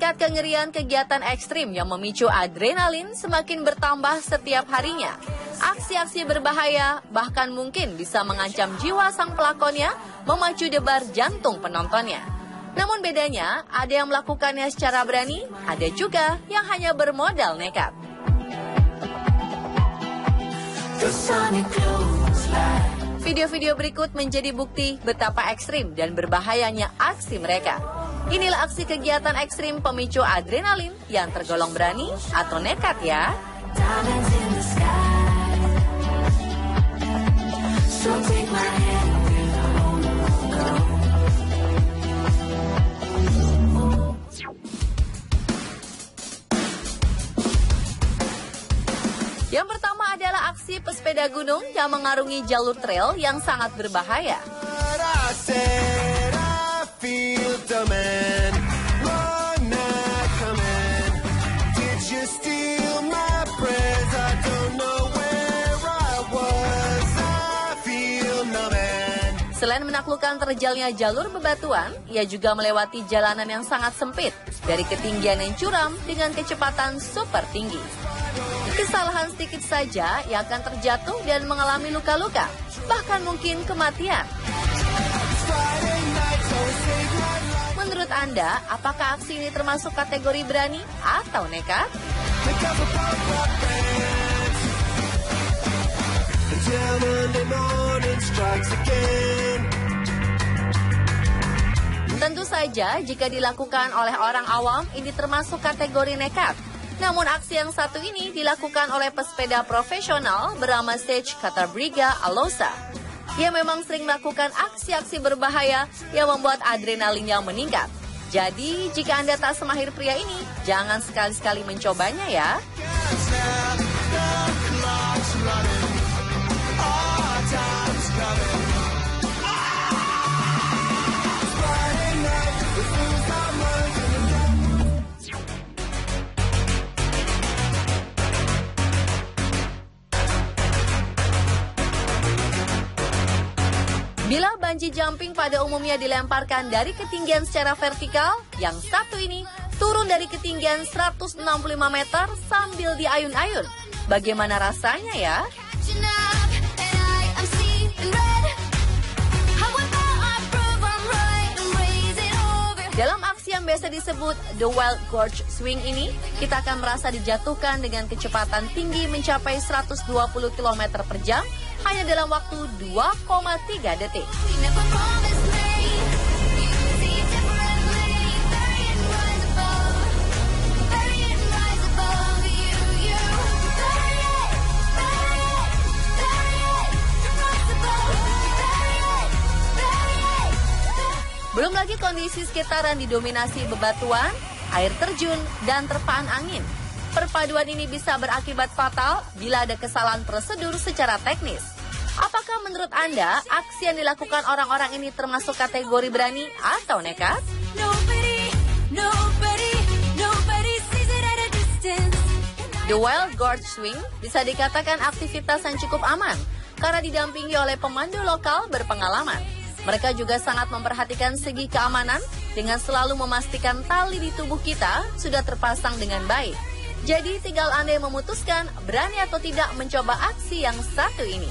Tingkat kengerian kegiatan ekstrim yang memicu adrenalin semakin bertambah setiap harinya. Aksi-aksi berbahaya bahkan mungkin bisa mengancam jiwa sang pelakonnya, memacu debar jantung penontonnya. Namun bedanya, ada yang melakukannya secara berani, ada juga yang hanya bermodal nekat. Video-video berikut menjadi bukti betapa ekstrim dan berbahayanya aksi mereka. Inilah aksi kegiatan ekstrim pemicu adrenalin yang tergolong berani atau nekat ya. Yang pertama adalah aksi pesepeda gunung yang mengarungi jalur trail yang sangat berbahaya. Selain menaklukkan terjalnya jalur bebatuan, ia juga melewati jalanan yang sangat sempit dari ketinggian yang curam dengan kecepatan super tinggi. Kesalahan sedikit saja ia akan terjatuh dan mengalami luka-luka, bahkan mungkin kematian. Menurut Anda, apakah aksi ini termasuk kategori berani atau nekat? Tentu saja jika dilakukan oleh orang awam ini termasuk kategori nekat. Namun aksi yang satu ini dilakukan oleh pesepeda profesional bernama Sage Catabriga Alosa. Ia memang sering melakukan aksi-aksi berbahaya yang membuat adrenalinnya meningkat. Jadi jika Anda tak semahir pria ini, jangan sekali-sekali mencobanya ya. Bila bungee jumping pada umumnya dilemparkan dari ketinggian secara vertikal, yang satu ini turun dari ketinggian 165 meter sambil diayun-ayun. Bagaimana rasanya ya? Dalam aksi yang biasa disebut The Wild Gorge Swing ini, kita akan merasa dijatuhkan dengan kecepatan tinggi mencapai 120 km per jam hanya dalam waktu 2,3 detik. Belum lagi kondisi sekitaran didominasi bebatuan, air terjun, dan terpaan angin. Perpaduan ini bisa berakibat fatal bila ada kesalahan prosedur secara teknis. Apakah menurut Anda aksi yang dilakukan orang-orang ini termasuk kategori berani atau nekat? The Wild Gorge Swing bisa dikatakan aktivitas yang cukup aman karena didampingi oleh pemandu lokal berpengalaman. Mereka juga sangat memperhatikan segi keamanan dengan selalu memastikan tali di tubuh kita sudah terpasang dengan baik. Jadi tinggal Anda yang memutuskan berani atau tidak mencoba aksi yang satu ini.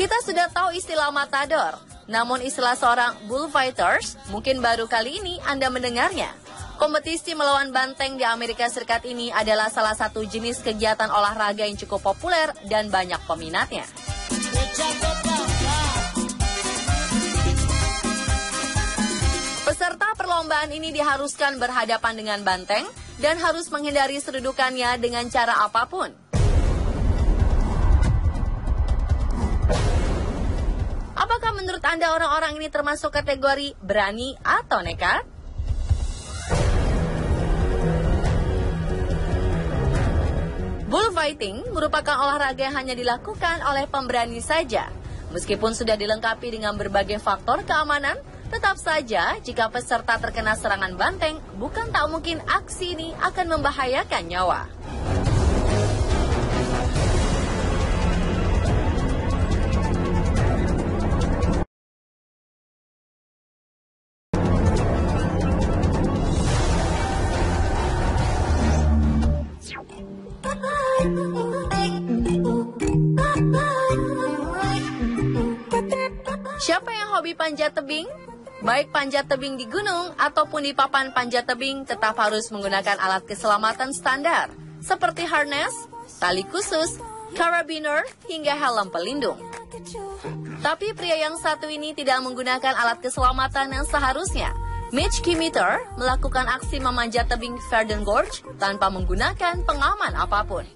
Kita sudah tahu istilah matador, namun istilah seorang bullfighters mungkin baru kali ini Anda mendengarnya. Kompetisi melawan banteng di Amerika Serikat ini adalah salah satu jenis kegiatan olahraga yang cukup populer dan banyak peminatnya. Peserta perlombaan ini diharuskan berhadapan dengan banteng dan harus menghindari serudukannya dengan cara apapun. Apakah menurut Anda orang-orang ini termasuk kategori berani atau nekat? Bullfighting merupakan olahraga yang hanya dilakukan oleh pemberani saja. Meskipun sudah dilengkapi dengan berbagai faktor keamanan, Tetap saja, jika peserta terkena serangan banteng, bukan tak mungkin aksi ini akan membahayakan nyawa. Siapa yang hobi panjat tebing? Baik panjat tebing di gunung ataupun di papan panjat tebing tetap harus menggunakan alat keselamatan standar seperti harness, tali khusus, carabiner, hingga helm pelindung. Tapi pria yang satu ini tidak menggunakan alat keselamatan yang seharusnya. Mitch Kimeter melakukan aksi memanjat tebing Verdun Gorge tanpa menggunakan pengaman apapun.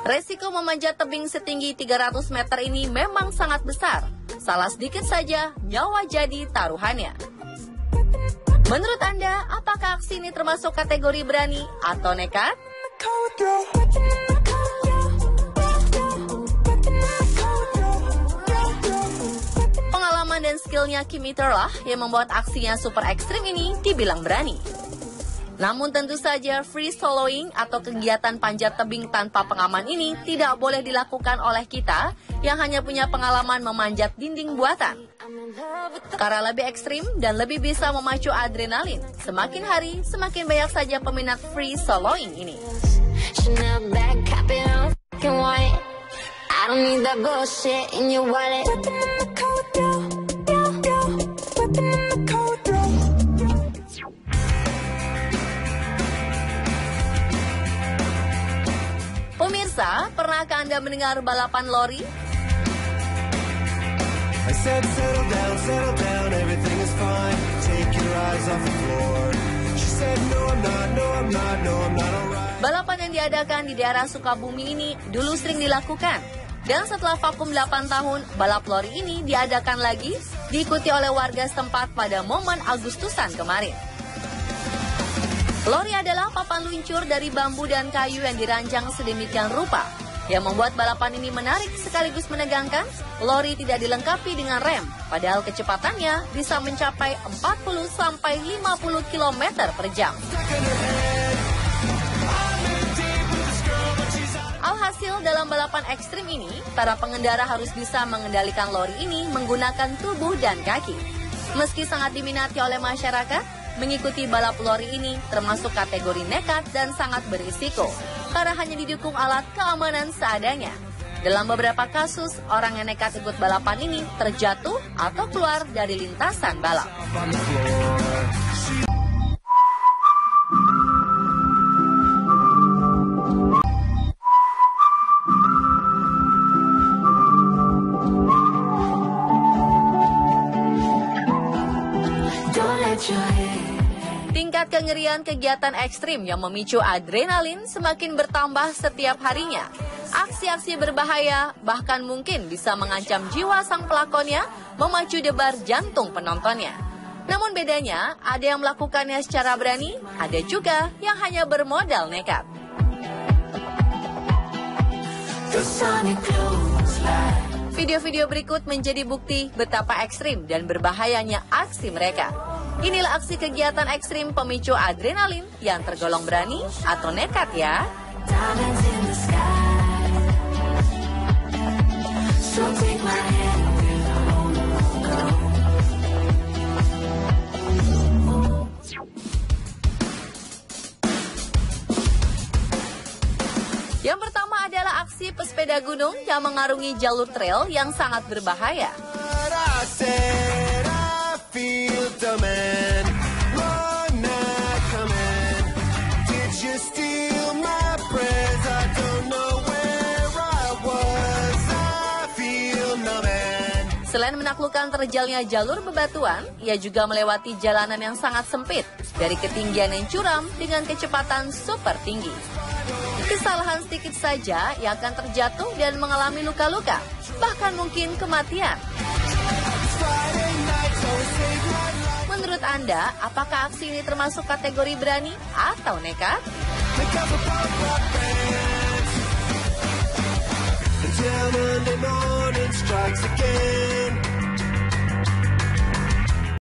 Resiko memanjat tebing setinggi 300 meter ini memang sangat besar. Salah sedikit saja, nyawa jadi taruhannya. Menurut Anda, apakah aksi ini termasuk kategori berani atau nekat? Pengalaman dan skillnya Kimeter lah yang membuat aksinya super ekstrim ini dibilang berani. Namun tentu saja free soloing atau kegiatan panjat tebing tanpa pengaman ini tidak boleh dilakukan oleh kita yang hanya punya pengalaman memanjat dinding buatan. Karena lebih ekstrim dan lebih bisa memacu adrenalin, semakin hari semakin banyak saja peminat free soloing ini. Pemirsa, pernahkah Anda mendengar balapan lori? Balapan yang diadakan di daerah Sukabumi ini dulu sering dilakukan. Dan setelah vakum 8 tahun, balap lori ini diadakan lagi, diikuti oleh warga setempat pada momen Agustusan kemarin. Lori adalah papan luncur dari bambu dan kayu yang dirancang sedemikian rupa. Yang membuat balapan ini menarik sekaligus menegangkan, lori tidak dilengkapi dengan rem, padahal kecepatannya bisa mencapai 40-50 km per jam. Alhasil dalam balapan ekstrim ini, para pengendara harus bisa mengendalikan lori ini menggunakan tubuh dan kaki. Meski sangat diminati oleh masyarakat, mengikuti balap lori ini termasuk kategori nekat dan sangat berisiko, karena hanya didukung alat keamanan seadanya. Dalam beberapa kasus, orang yang nekat ikut balapan ini terjatuh atau keluar dari lintasan balap. Tingkat kengerian kegiatan ekstrim yang memicu adrenalin semakin bertambah setiap harinya. Aksi-aksi berbahaya bahkan mungkin bisa mengancam jiwa sang pelakonnya, memacu debar jantung penontonnya. Namun bedanya, ada yang melakukannya secara berani, ada juga yang hanya bermodal nekat. Video-video berikut menjadi bukti betapa ekstrim dan berbahayanya aksi mereka. Inilah aksi kegiatan ekstrim pemicu adrenalin yang tergolong berani atau nekat ya. Yang pertama adalah aksi pesepeda gunung yang mengarungi jalur trail yang sangat berbahaya. Selain menaklukkan terjalnya jalur bebatuan, ia juga melewati jalanan yang sangat sempit dari ketinggian yang curam dengan kecepatan super tinggi. Kesalahan sedikit saja ia akan terjatuh dan mengalami luka-luka, bahkan mungkin kematian. Menurut Anda, Anda, apakah aksi ini termasuk kategori berani atau nekat? Until Monday morning strikes again.